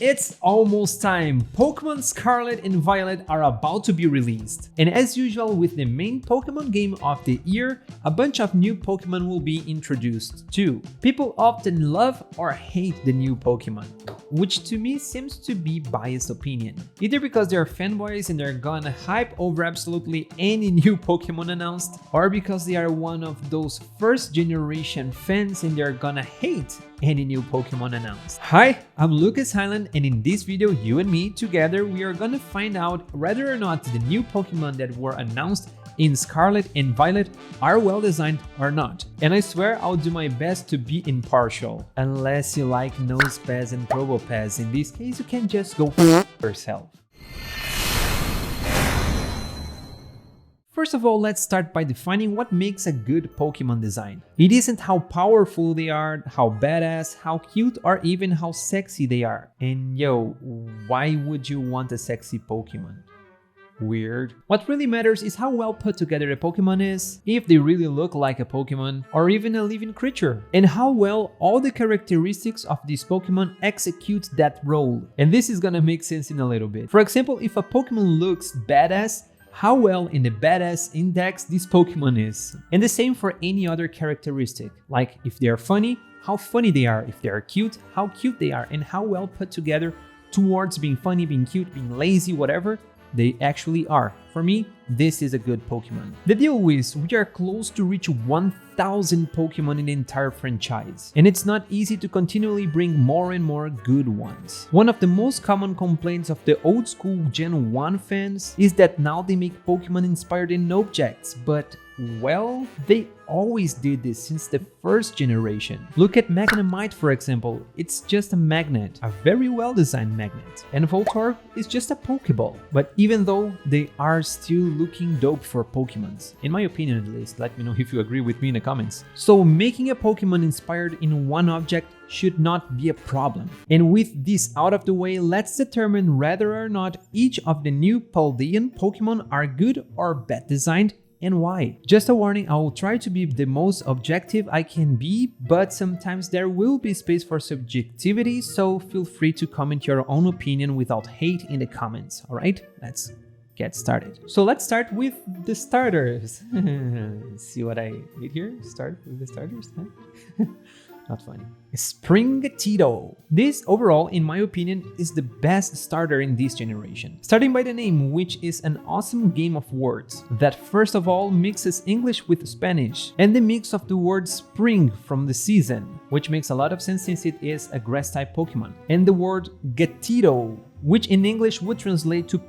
It's almost time! Pokémon Scarlet and Violet are about to be released. And as usual with the main Pokémon game of the year, a bunch of new Pokémon will be introduced too. People often love or hate the new Pokémon, which to me seems to be biased opinion. Either because they're fanboys and they're gonna hype over absolutely any new Pokémon announced, or because they are one of those first generation fans and they're gonna hate any new Pokémon announced. Hi, I'm Lucas Highland, and in this video you and me together we are gonna find out whether or not the new Pokémon that were announced in Scarlet and Violet are well designed or not. And I swear I'll do my best to be impartial. Unless you like Nosepass and Probopass, in this case you can just go yourself. First of all, let's start by defining what makes a good Pokémon design. It isn't how powerful they are, how badass, how cute, or even how sexy they are. And yo, why would you want a sexy Pokémon? Weird. What really matters is how well put together a Pokémon is, if they really look like a Pokémon, or even a living creature, and how well all the characteristics of this Pokémon execute that role. And this is gonna make sense in a little bit. For example, if a Pokémon looks badass, how well in the badass index this Pokémon is. And the same for any other characteristic, like if they are funny, how funny they are, if they are cute, how cute they are, and how well put together towards being funny, being cute, being lazy, whatever they actually are. For me, this is a good Pokémon. The deal is, we are close to reach 1000 Pokémon in the entire franchise, and it's not easy to continually bring more and more good ones. One of the most common complaints of the old school Gen 1 fans is that now they make Pokémon inspired in objects, but well, they always did this since the first generation. Look at Magnemite for example, it's just a magnet, a very well designed magnet. And Voltorb is just a Pokeball. But even though they are still looking dope for Pokemons, in my opinion at least, let me know if you agree with me in the comments. So making a Pokemon inspired in one object should not be a problem. And with this out of the way, let's determine whether or not each of the new Paldean Pokemon are good or bad designed, and why. Just a warning, I will try to be the most objective I can be, but sometimes there will be space for subjectivity, so feel free to comment your own opinion without hate in the comments, alright? Let's get started. So let's start with the starters. See what I did here? Start with the starters? Huh? Not funny. Sprigatito. This overall, in my opinion, is the best starter in this generation. Starting by the name, which is an awesome game of words that first of all mixes English with Spanish, and the mix of the word spring from the season, which makes a lot of sense since it is a grass type Pokemon, and the word gatito, which in English would translate to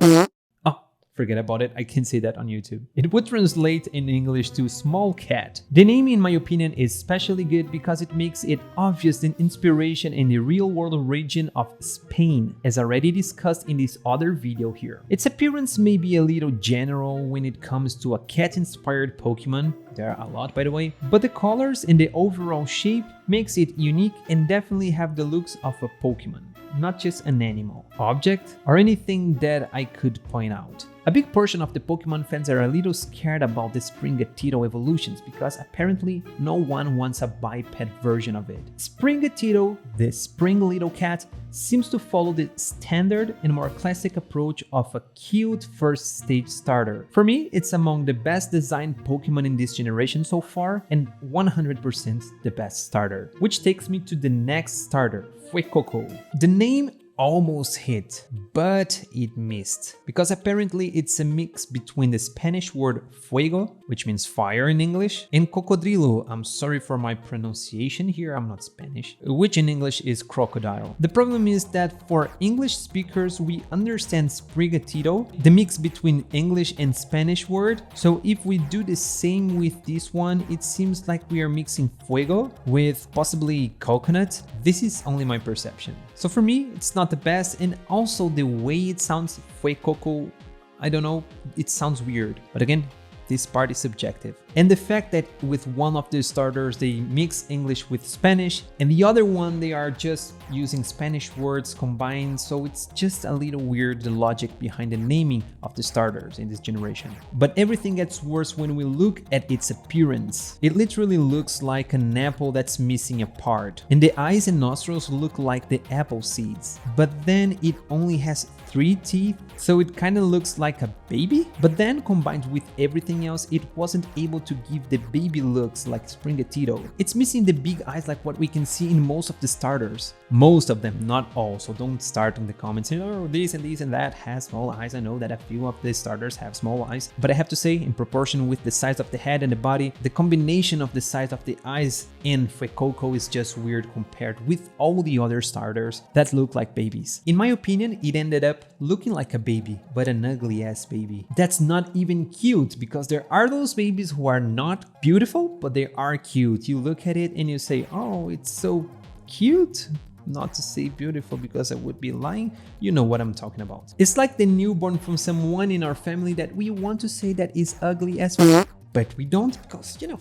forget about it, I can say that on YouTube. It would translate in English to small cat. The name in my opinion is especially good because it makes it obvious the inspiration in the real world region of Spain, as already discussed in this other video here. Its appearance may be a little general when it comes to a cat inspired Pokemon, there are a lot by the way, but the colors and the overall shape makes it unique and definitely have the looks of a Pokemon, not just an animal, object, or anything that I could point out. A big portion of the Pokemon fans are a little scared about the Sprigatito evolutions because apparently no one wants a biped version of it. Sprigatito, the spring little cat, seems to follow the standard and more classic approach of a cute first stage starter. For me, it's among the best designed Pokemon in this generation so far and 100% the best starter. Which takes me to the next starter, Fuekoko. The name almost hit, but it missed, because apparently it's a mix between the Spanish word fuego, which means fire in English, and cocodrilo, I'm sorry for my pronunciation here, I'm not Spanish, which in English is crocodile. The problem is that for English speakers we understand Sprigatito, the mix between English and Spanish word, so if we do the same with this one, it seems like we are mixing fuego with possibly coconut. This is only my perception. So for me, it's not the best, and also the way it sounds, Fuekoko, I don't know, it sounds weird. But again, this part is subjective. And the fact that with one of the starters they mix English with Spanish, and the other one they are just using Spanish words combined, so it's just a little weird, the logic behind the naming of the starters in this generation. But everything gets worse when we look at its appearance. It literally looks like an apple that's missing a part, and the eyes and nostrils look like the apple seeds. But then it only has 3 teeth, so it kinda looks like a baby. But then combined with everything else, it wasn't able to give the baby looks like Sprigatito. It's missing the big eyes like what we can see in most of the starters. Most of them, not all, so don't start in the comments saying, oh, this and that has small eyes. I know that a few of the starters have small eyes, but I have to say, in proportion with the size of the head and the body, the combination of the size of the eyes in Fuekoko is just weird compared with all the other starters that look like babies. In my opinion, it ended up looking like a baby, but an ugly ass baby. That's not even cute, because there are those babies who are not beautiful, but they are cute. You look at it and you say, oh, it's so cute. Not to say beautiful because I would be lying, you know what I'm talking about. It's like the newborn from someone in our family that we want to say that is ugly as well, but we don't because, you know,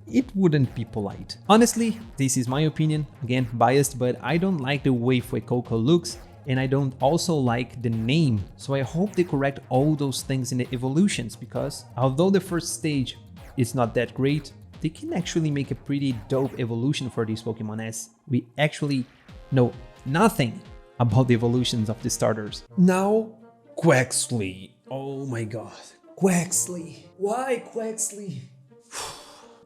it wouldn't be polite. Honestly, this is my opinion, again biased, but I don't like the way Fuekoko looks, and I don't also like the name, so I hope they correct all those things in the evolutions, because although the first stage is not that great, they can actually make a pretty dope evolution for these Pokemon, as we actually know nothing about the evolutions of the starters. Now, Quaxly. Oh my god. Quaxly. Why Quaxly?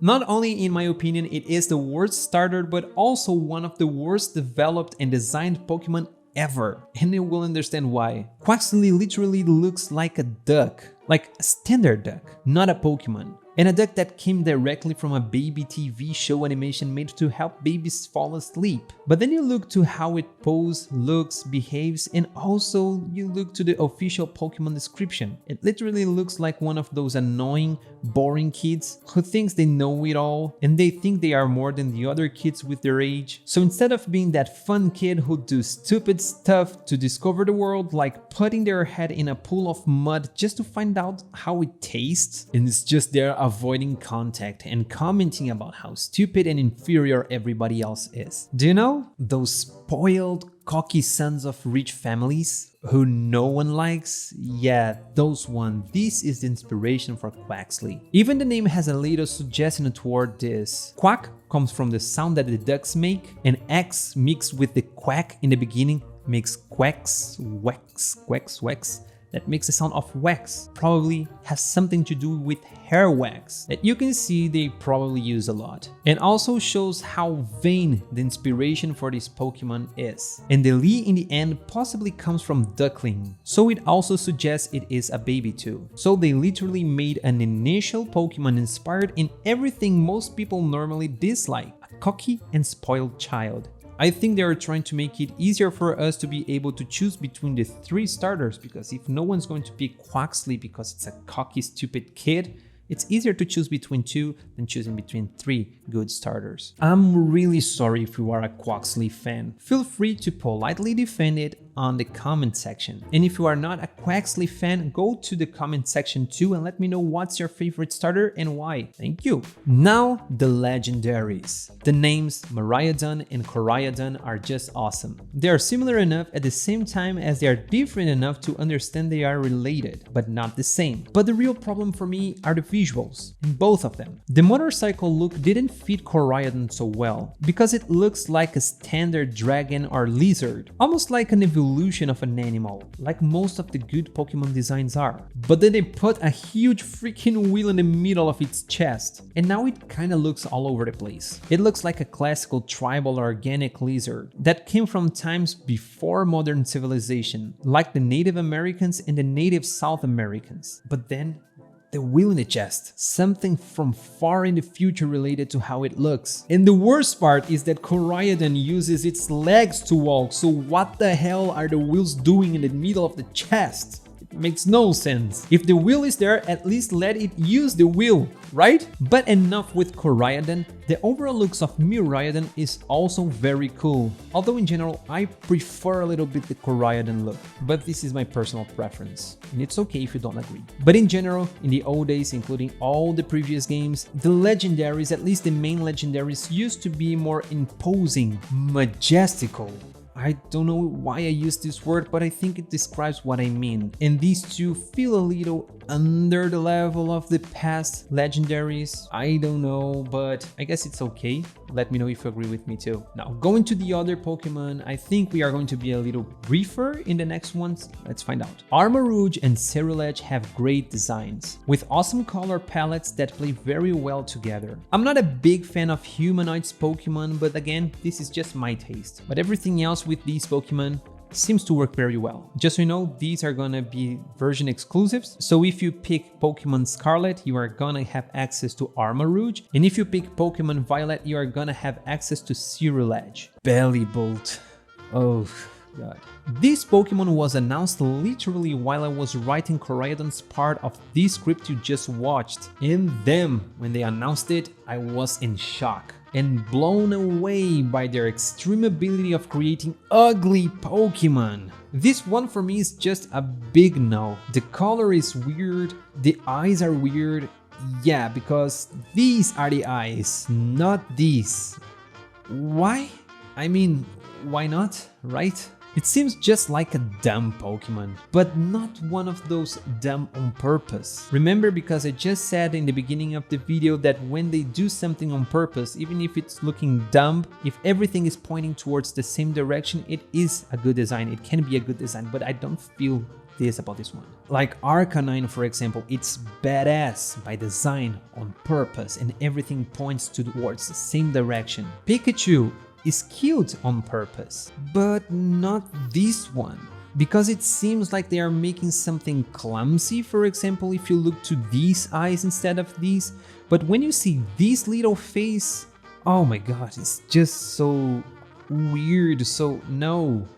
Not only in my opinion it is the worst starter, but also one of the worst developed and designed Pokemon ever. And you will understand why. Quaxly literally looks like a duck. Like a standard duck, not a Pokemon. And a duck that came directly from a baby TV show animation made to help babies fall asleep. But then you look to how it poses, looks, behaves, and also you look to the official Pokemon description. It literally looks like one of those annoying, boring kids who thinks they know it all and they think they are more than the other kids with their age. So instead of being that fun kid who do stupid stuff to discover the world, like putting their head in a pool of mud just to find out how it tastes, and it's just there avoiding contact and commenting about how stupid and inferior everybody else is. Do you know those spoiled, cocky sons of rich families who no one likes? Yeah, those ones. This is the inspiration for Quaxly. Even the name has a little suggestion toward this. Quack comes from the sound that the ducks make, and X mixed with the quack in the beginning makes quacks, wax, quacks, wax. That makes the sound of wax. Probably has something to do with hair wax that you can see they probably use a lot. And also shows how vain the inspiration for this Pokemon is. And the Lee in the end possibly comes from duckling, so it also suggests it is a baby too. So they literally made an initial Pokemon inspired in everything most people normally dislike, a cocky and spoiled child. I think they are trying to make it easier for us to be able to choose between the 3 starters, because if no one's going to pick Quaxly because it's a cocky, stupid kid, it's easier to choose between 2 than choosing between 3 good starters. I'm really sorry if you are a Quaxly fan. Feel free to politely defend it on the comment section. And if you are not a Quaxly fan, go to the comment section too and let me know what's your favorite starter and why. Thank you. Now, the Legendaries. The names Miraidon and Koraidon are just awesome. They are similar enough at the same time as they are different enough to understand they are related, but not the same. But the real problem for me are the visuals in both of them. The motorcycle look didn't fit Koraidon so well, because it looks like a standard dragon or lizard, almost like an evolution of an animal, like most of the good Pokemon designs are. But then they put a huge freaking wheel in the middle of its chest, and now it kinda looks all over the place. It looks like a classical tribal organic lizard that came from times before modern civilization, like the Native Americans and the native South Americans. But then the wheel in the chest, something from far in the future related to how it looks. And the worst part is that Koraidon uses its legs to walk, so what the hell are the wheels doing in the middle of the chest? It Makes no sense. If the wheel is there, at least let it use the wheel, right? But enough with Koraidon. The overall looks of Miraidon is also very cool, although in general I prefer a little bit the Koraidon look, but this is my personal preference, and it's okay if you don't agree. But in general, in the old days, including all the previous games, the Legendaries, at least the main Legendaries, used to be more imposing, majestical. I don't know why I use this word, but I think it describes what I mean. And these two feel a little under the level of the past Legendaries. I don't know, but I guess it's okay. Let me know if you agree with me too. Now, going to the other Pokemon, I think we are going to be a little briefer in the next ones. Let's find out. Armarouge and Ceruledge have great designs, with awesome color palettes that play very well together. I'm not a big fan of humanoids Pokemon, but again, this is just my taste. But everything else with these Pokemon seems to work very well. Just so you know, these are gonna be version exclusives, so if you pick Pokemon Scarlet, you are gonna have access to Armarouge, and if you pick Pokemon Violet, you are gonna have access to Ceruledge. Bellybolt. Oh god. This Pokemon was announced literally while I was writing Koraidon's part of this script you just watched. And then, when they announced it, I was in shock and blown away by their extreme ability of creating ugly Pokemon. This one for me is just a big no. The color is weird, the eyes are weird. Yeah, because these are the eyes, not these. Why? I mean, why not, right? It seems just like a dumb Pokemon, but not one of those dumb on purpose. Remember, because I just said in the beginning of the video that when they do something on purpose, even if it's looking dumb, if everything is pointing towards the same direction, it is a good design. It can be a good design, but I don't feel this about this one. Like Arcanine, for example, it's badass by design on purpose and everything points towards the same direction. Pikachu is cute on purpose, but not this one, because it seems like they are making something clumsy. For example, if you look to these eyes instead of these, but when you see this little face, oh my god, it's just so weird. So no,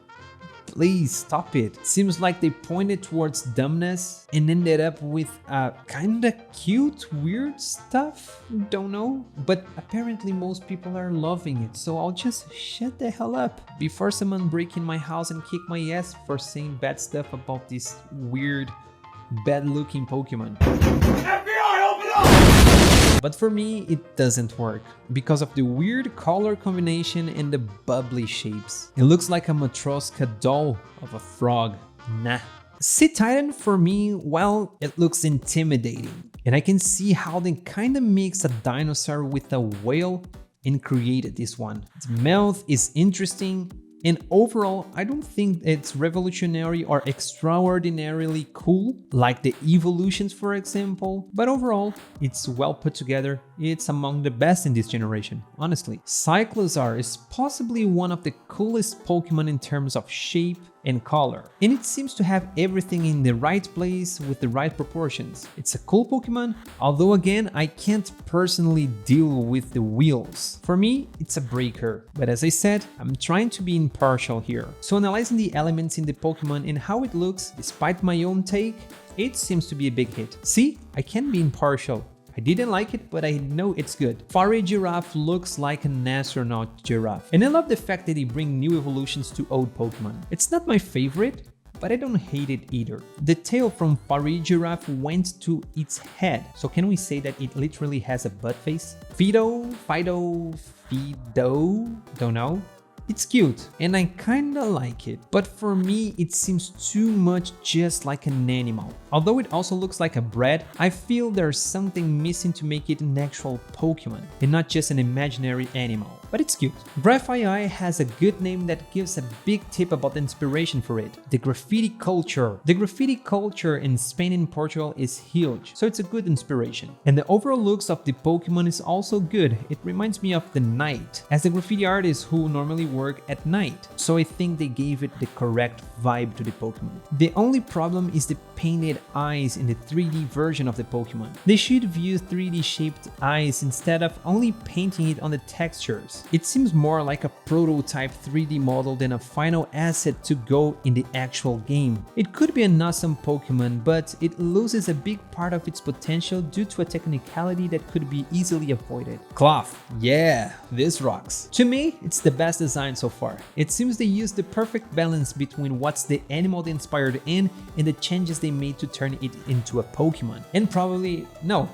please stop it. Seems like they pointed towards dumbness and ended up with kinda cute, weird stuff. Don't know, but apparently most people are loving it, so I'll just shut the hell up before someone break in my house and kick my ass for saying bad stuff about this weird, bad-looking Pokemon. FBI, open up! But for me, it doesn't work because of the weird color combination and the bubbly shapes. It looks like a Matroska doll of a frog. Nah. Titan for me, well, it looks intimidating. And I can see how they kinda mix a dinosaur with a whale and created this one. Its mouth is interesting. And overall, I don't think it's revolutionary or extraordinarily cool, like the evolutions, for example, but overall, it's well put together. It's among the best in this generation, honestly. Cyclozar is possibly one of the coolest Pokemon in terms of shape and color, and it seems to have everything in the right place with the right proportions. It's a cool Pokemon, although again, I can't personally deal with the wheels. For me, it's a breaker, but as I said, I'm trying to be impartial here. So analyzing the elements in the Pokemon and how it looks, despite my own take, it seems to be a big hit. See, I can be impartial. I didn't like it, but I know it's good. Furry Giraffe looks like an astronaut giraffe. And I love the fact that they bring new evolutions to old Pokemon. It's not my favorite, but I don't hate it either. The tail from Furry Giraffe went to its head, so can we say that it literally has a butt face? Fido? Don't know. It's cute, and I kinda like it, but for me it seems too much just like an animal. Although it also looks like a bread, I feel there's something missing to make it an actual Pokemon, and not just an imaginary animal. But it's cute. Graphii has a good name that gives a big tip about the inspiration for it. The graffiti culture. The graffiti culture in Spain and Portugal is huge, so it's a good inspiration. And the overall looks of the Pokemon is also good. It reminds me of the night, as the graffiti artists who normally work at night. So I think they gave it the correct vibe to the Pokemon. The only problem is the painted eyes in the 3D version of the Pokemon. They should have used 3D shaped eyes instead of only painting it on the textures. photos. It seems more like a prototype 3D model than a final asset to go in the actual game. It could be an awesome Pokemon, but it loses a big part of its potential due to a technicality that could be easily avoided. Cloth. Yeah, this rocks. To me, it's the best design so far. It seems they used the perfect balance between what's the animal they inspired in and the changes they made to turn it into a Pokemon. And probably, no,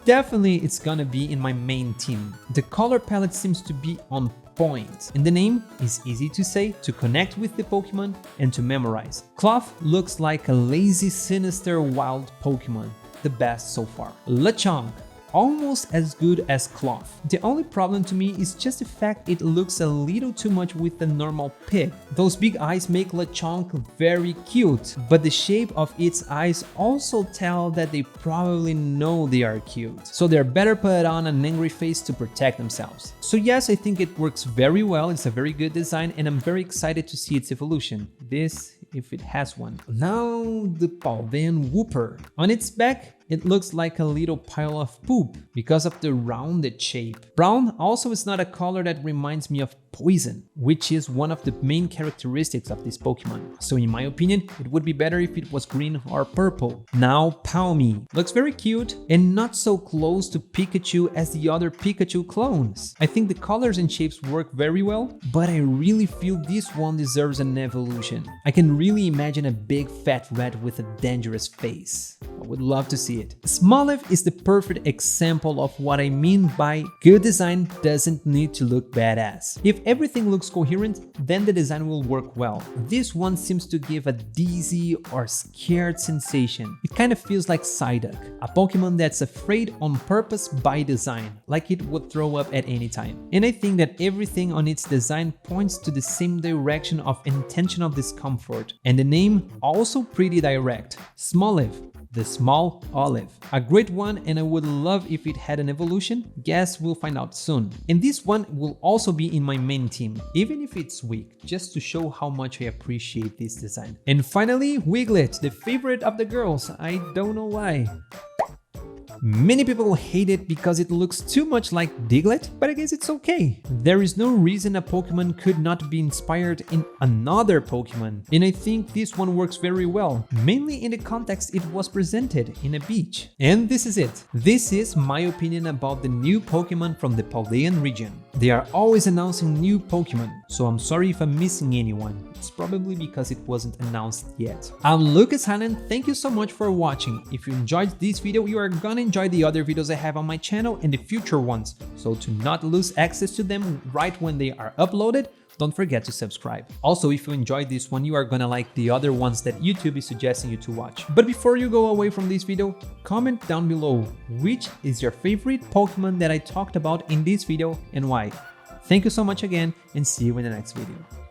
definitely it's gonna be in my main team. The color palette seems to be on point, and the name is easy to say, to connect with the Pokemon, and to memorize. Cloth looks like a lazy, sinister, wild Pokemon. The best so far. Lechonk. Almost as good as Cloth. The only problem to me is just the fact it looks a little too much with the normal pig. Those big eyes make Lechonk very cute, but the shape of its eyes also tell that they probably know they are cute. So they're better put on an angry face to protect themselves. So yes, I think it works very well, it's a very good design, and I'm very excited to see its evolution. This, if it has one. Now the Paldean Wooper. On its back, it looks like a little pile of poop because of the rounded shape. Brown also is not a color that reminds me of poison, which is one of the main characteristics of this Pokemon. So in my opinion, it would be better if it was green or purple. Now Palmy. Looks very cute and not so close to Pikachu as the other Pikachu clones. I think the colors and shapes work very well, but I really feel this one deserves an evolution. I can really imagine a big fat rat with a dangerous face. I would love to see it. Smoliv is the perfect example of what I mean by good design doesn't need to look badass. If everything looks coherent, then the design will work well. This one seems to give a dizzy or scared sensation. It kind of feels like Psyduck, a Pokemon that's afraid on purpose by design, like it would throw up at any time. And I think that everything on its design points to the same direction of intentional discomfort. And the name also pretty direct. Smoliv. The small olive. A great one, and I would love if it had an evolution. Guess we'll find out soon. And this one will also be in my main team, even if it's weak, just to show how much I appreciate this design. And finally, Wiglet, the favorite of the girls. I don't know why. Many people hate it because it looks too much like Diglett, but I guess it's okay. There is no reason a Pokemon could not be inspired in another Pokemon, and I think this one works very well, mainly in the context it was presented in a beach. And this is it. This is my opinion about the new Pokemon from the Paldean region. They are always announcing new Pokemon, so I'm sorry if I'm missing anyone. It's probably because it wasn't announced yet. I'm Lucas Highland, thank you so much for watching. If you enjoyed this video, you are gonna enjoy the other videos I have on my channel and the future ones, so to not lose access to them right when they are uploaded, don't forget to subscribe. Also, if you enjoyed this one, you are gonna like the other ones that YouTube is suggesting you to watch. But before you go away from this video, comment down below which is your favorite Pokemon that I talked about in this video and why. Thank you so much again, and see you in the next video.